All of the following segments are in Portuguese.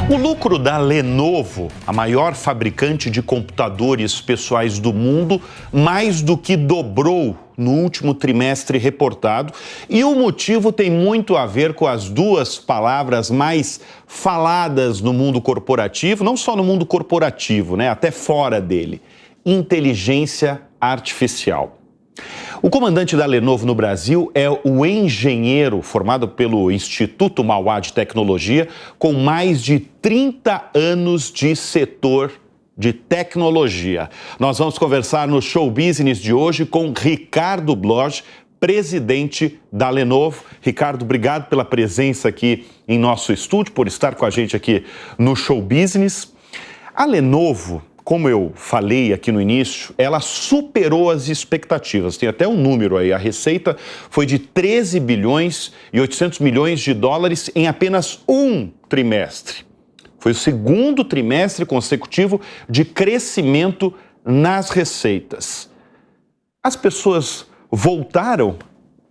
O lucro da Lenovo, a maior fabricante de computadores pessoais do mundo, mais do que dobrou no último trimestre reportado. E o motivo tem muito a ver com as duas palavras mais faladas no mundo corporativo, não só no mundo corporativo, né, até fora dele: inteligência artificial. O comandante da Lenovo no Brasil é o engenheiro formado pelo Instituto Mauá de Tecnologia, com mais de 30 anos de setor de tecnologia. Nós vamos conversar no Show Business de hoje com Ricardo Bloch, presidente da Lenovo. Ricardo, obrigado pela presença aqui em nosso estúdio, por estar com a gente aqui no Show Business. A Lenovo, como eu falei aqui no início, ela superou as expectativas. Tem até um número aí. A receita foi de 13 bilhões e 800 milhões de dólares em apenas um trimestre. Foi o segundo trimestre consecutivo de crescimento nas receitas. As pessoas voltaram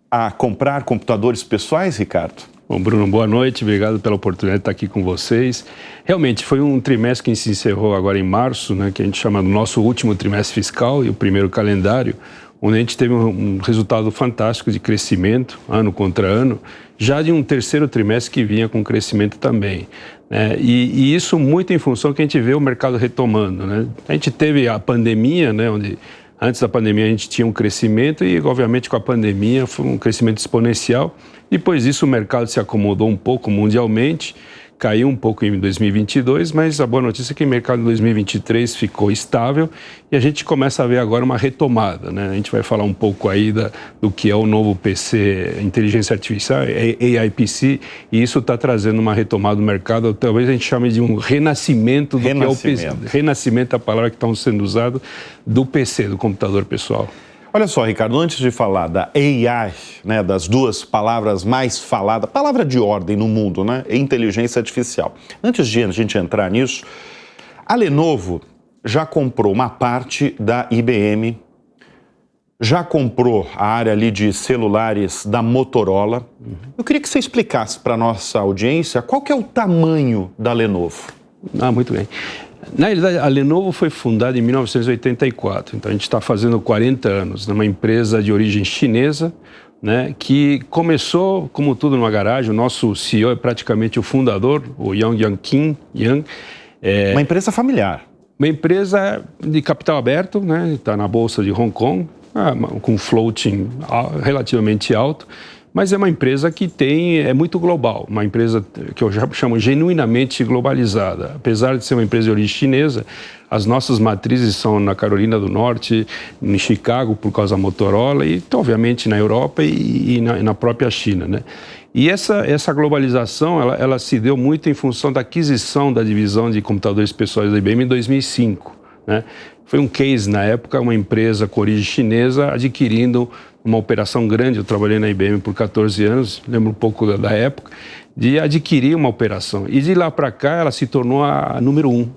a comprar computadores pessoais, Ricardo? Bom, Bruno, boa noite, obrigado pela oportunidade de estar aqui com vocês. Realmente, foi um trimestre que se encerrou agora em março, né, que a gente chama do nosso último trimestre fiscal e o primeiro calendário, onde a gente teve um resultado fantástico de crescimento, ano contra ano, já de um terceiro trimestre que vinha com crescimento também. Né? E isso muito em função que a gente vê o mercado retomando. Né? A gente teve a pandemia, né, onde antes da pandemia a gente tinha um crescimento e, obviamente, com a pandemia foi um crescimento exponencial. Depois disso, o mercado se acomodou um pouco mundialmente, caiu um pouco em 2022, mas a boa notícia é que o mercado em 2023 ficou estável e a gente começa a ver agora uma retomada. Né? A gente vai falar um pouco aí do que é o novo PC, inteligência artificial, AIPC, e isso está trazendo uma retomada do mercado, talvez a gente chame de um renascimento do que é o PC. Renascimento é a palavra que está sendo usada do PC, do computador pessoal. Olha só, Ricardo, antes de falar da AI, né, das duas palavras mais faladas, palavra de ordem no mundo, né, inteligência artificial. Antes de a gente entrar nisso, a Lenovo já comprou uma parte da IBM, já comprou a área ali de celulares da Motorola. Eu queria que você explicasse para a nossa audiência qual que é o tamanho da Lenovo. Muito bem. Na realidade, a Lenovo foi fundada em 1984, então a gente está fazendo 40 anos, numa empresa de origem chinesa, né, que começou, como tudo, numa garagem. O nosso CEO é praticamente o fundador, o Yang Yang. Uma empresa familiar. Uma empresa de capital aberto, né, está na Bolsa de Hong Kong, com floating relativamente alto. Mas é uma empresa que é muito global, uma empresa que eu já chamo genuinamente globalizada. Apesar de ser uma empresa de origem chinesa, as nossas matrizes são na Carolina do Norte, em Chicago, por causa da Motorola, e obviamente na Europa e na própria China, né? E essa globalização, ela se deu muito em função da aquisição da divisão de computadores pessoais da IBM em 2005, né? Foi um case, na época, uma empresa com origem chinesa adquirindo uma operação grande. Eu trabalhei na IBM por 14 anos, lembro um pouco da época, de adquirir uma operação. E de lá para cá, ela se tornou a número 1,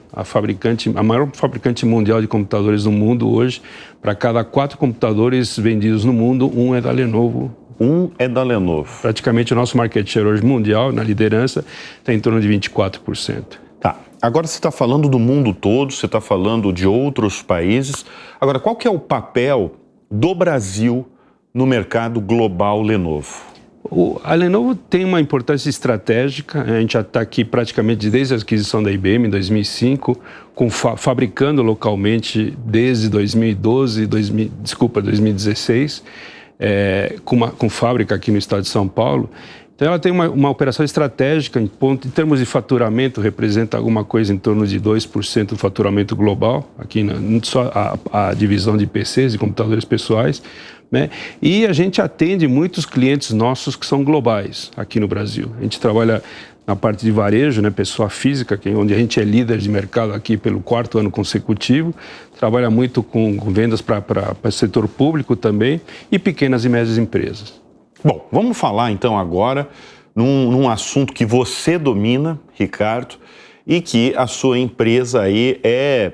a maior fabricante mundial de computadores do mundo hoje. Para cada 4 computadores vendidos no mundo, 1 é da Lenovo. Um é da Lenovo. Praticamente o nosso market share hoje mundial, na liderança, está em torno de 24%. Tá. Agora você está falando do mundo todo, você está falando de outros países. Agora, qual que é o papel do Brasil no mercado global Lenovo? A Lenovo tem uma importância estratégica. A gente já está aqui praticamente desde a aquisição da IBM em 2005, fabricando localmente desde 2016, com fábrica aqui no estado de São Paulo. Então, ela tem uma operação estratégica, em termos de faturamento, representa alguma coisa em torno de 2% do faturamento global, aqui não só a divisão de PCs, de computadores pessoais, né? E a gente atende muitos clientes nossos que são globais aqui no Brasil. A gente trabalha na parte de varejo, né, pessoa física, onde a gente é líder de mercado aqui pelo 4º ano consecutivo, trabalha muito com vendas para o setor público também e pequenas e médias empresas. Bom, vamos falar então agora num assunto que você domina, Ricardo, e que a sua empresa aí é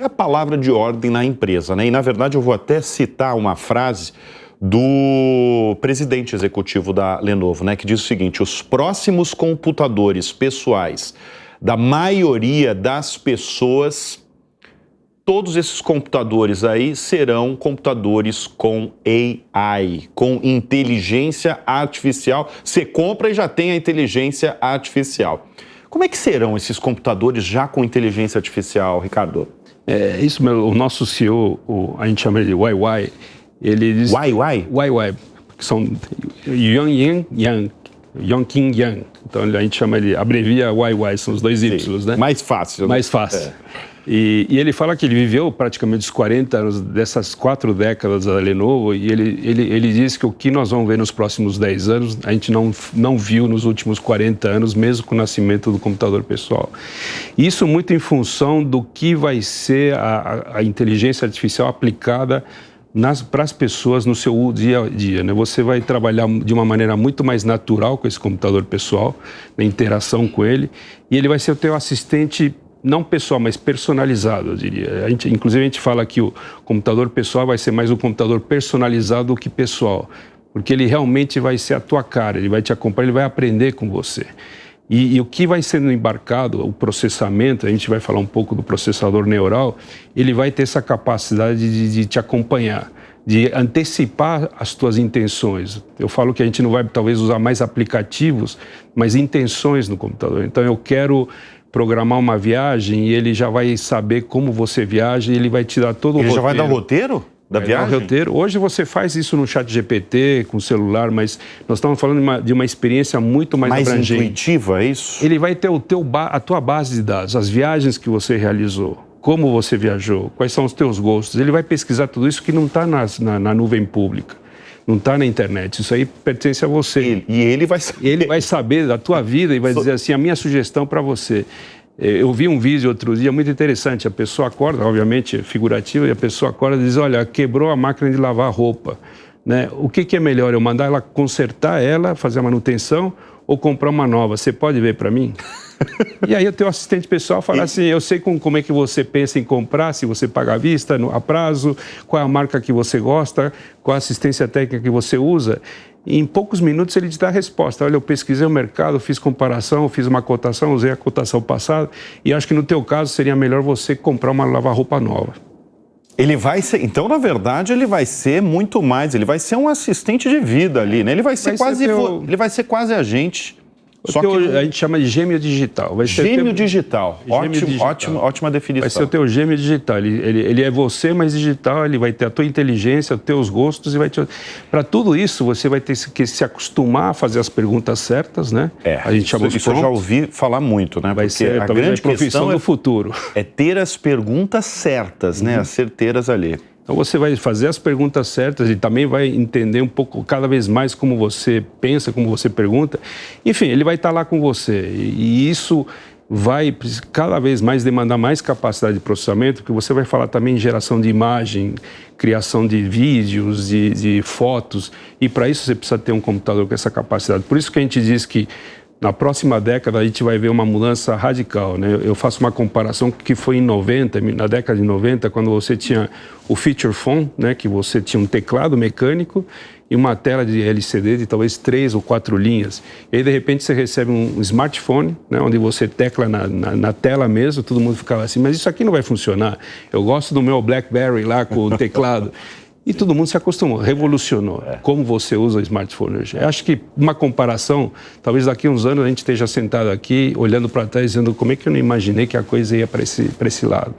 a palavra de ordem na empresa, né? E na verdade eu vou até citar uma frase do presidente executivo da Lenovo, né, que diz o seguinte: os próximos computadores pessoais da maioria das pessoas, todos esses computadores aí serão computadores com AI, com inteligência artificial. Você compra e já tem a inteligência artificial. Como é que serão esses computadores já com inteligência artificial, Ricardo? Isso mesmo, o nosso CEO, a gente chama ele de YY, ele diz... YY, que são Yongqing Yang. Então a gente chama ele, abrevia YY, são os dois Ys, né? Mais fácil. Mais fácil. E ele fala que ele viveu praticamente os 40 anos dessas 4 décadas da Lenovo e ele diz que o que nós vamos ver nos próximos 10 anos, a gente não viu nos últimos 40 anos, mesmo com o nascimento do computador pessoal. Isso muito em função do que vai ser a inteligência artificial aplicada para as pessoas no seu dia a dia, né? Você vai trabalhar de uma maneira muito mais natural com esse computador pessoal, na interação com ele, e ele vai ser o teu assistente não pessoal, mas personalizado, eu diria. Inclusive, a gente fala que o computador pessoal vai ser mais um computador personalizado do que pessoal, porque ele realmente vai ser a tua cara, ele vai te acompanhar, ele vai aprender com você. E o que vai sendo embarcado, o processamento, a gente vai falar um pouco do processador neural, ele vai ter essa capacidade de te acompanhar, de antecipar as tuas intenções. Eu falo que a gente não vai, talvez, usar mais aplicativos, mas intenções no computador. Então, eu quero programar uma viagem e ele já vai saber como você viaja e ele vai te dar todo o roteiro. Ele já vai dar o roteiro da viagem? Roteiro. Hoje você faz isso no ChatGPT, com o celular, mas nós estamos falando de uma experiência muito mais abrangente. Mais intuitiva, é isso? Ele vai ter a tua base de dados, as viagens que você realizou, como você viajou, quais são os teus gostos. Ele vai pesquisar tudo isso que não está na nuvem pública. Não está na internet, isso aí pertence a você. Ele vai saber. Ele vai saber da tua vida e vai dizer assim, a minha sugestão para você. Eu vi um vídeo outro dia muito interessante, a pessoa acorda, obviamente figurativa, e a pessoa acorda e diz, olha, quebrou a máquina de lavar roupa. Né? O que é melhor, eu mandar ela consertar ela, fazer a manutenção ou comprar uma nova? Você pode ver para mim? E aí o teu assistente pessoal fala assim, eu sei como é que você pensa em comprar, se você paga à vista, a prazo, qual é a marca que você gosta, qual a assistência técnica que você usa. E em poucos minutos ele te dá a resposta. Olha, eu pesquisei o mercado, fiz comparação, fiz uma cotação, usei a cotação passada e acho que no teu caso seria melhor você comprar uma lava-roupa nova. Ele vai ser, então, na verdade, ele vai ser muito mais, ele vai ser um assistente de vida ali, né? Ele vai ser ele vai ser quase a gente. Só que a gente chama de gêmeo digital. Vai ser gêmeo digital. Ótima definição. Vai ser o teu gêmeo digital. Ele é você, mas digital. Ele vai ter a tua inteligência, os teus gostos. Para tudo isso, você vai ter que se acostumar a fazer as perguntas certas, né? A gente chama isso eu já ouvi falar muito, né? Vai ser a grande profissão do futuro. É ter as perguntas certas, né? As certeiras ali. Então você vai fazer as perguntas certas e também vai entender um pouco, cada vez mais, como você pensa, como você pergunta. Enfim, ele vai estar lá com você. E isso vai cada vez mais demandar mais capacidade de processamento, porque você vai falar também em geração de imagem, criação de vídeos, de fotos. E para isso você precisa ter um computador com essa capacidade. Por isso que a gente diz que na próxima década a gente vai ver uma mudança radical, né? Eu faço uma comparação que foi na década de 90, quando você tinha o feature phone, né? Que você tinha um teclado mecânico e uma tela de LCD de talvez 3 ou 4 linhas. E aí, de repente, você recebe um smartphone, né? Onde você tecla na tela mesmo, todo mundo ficava assim, mas isso aqui não vai funcionar. Eu gosto do meu BlackBerry lá com o teclado. E todo mundo se acostumou, revolucionou como você usa o smartphone hoje. Eu acho que uma comparação, talvez daqui a uns anos a gente esteja sentado aqui, olhando para trás, dizendo como é que eu não imaginei que a coisa ia para esse lado.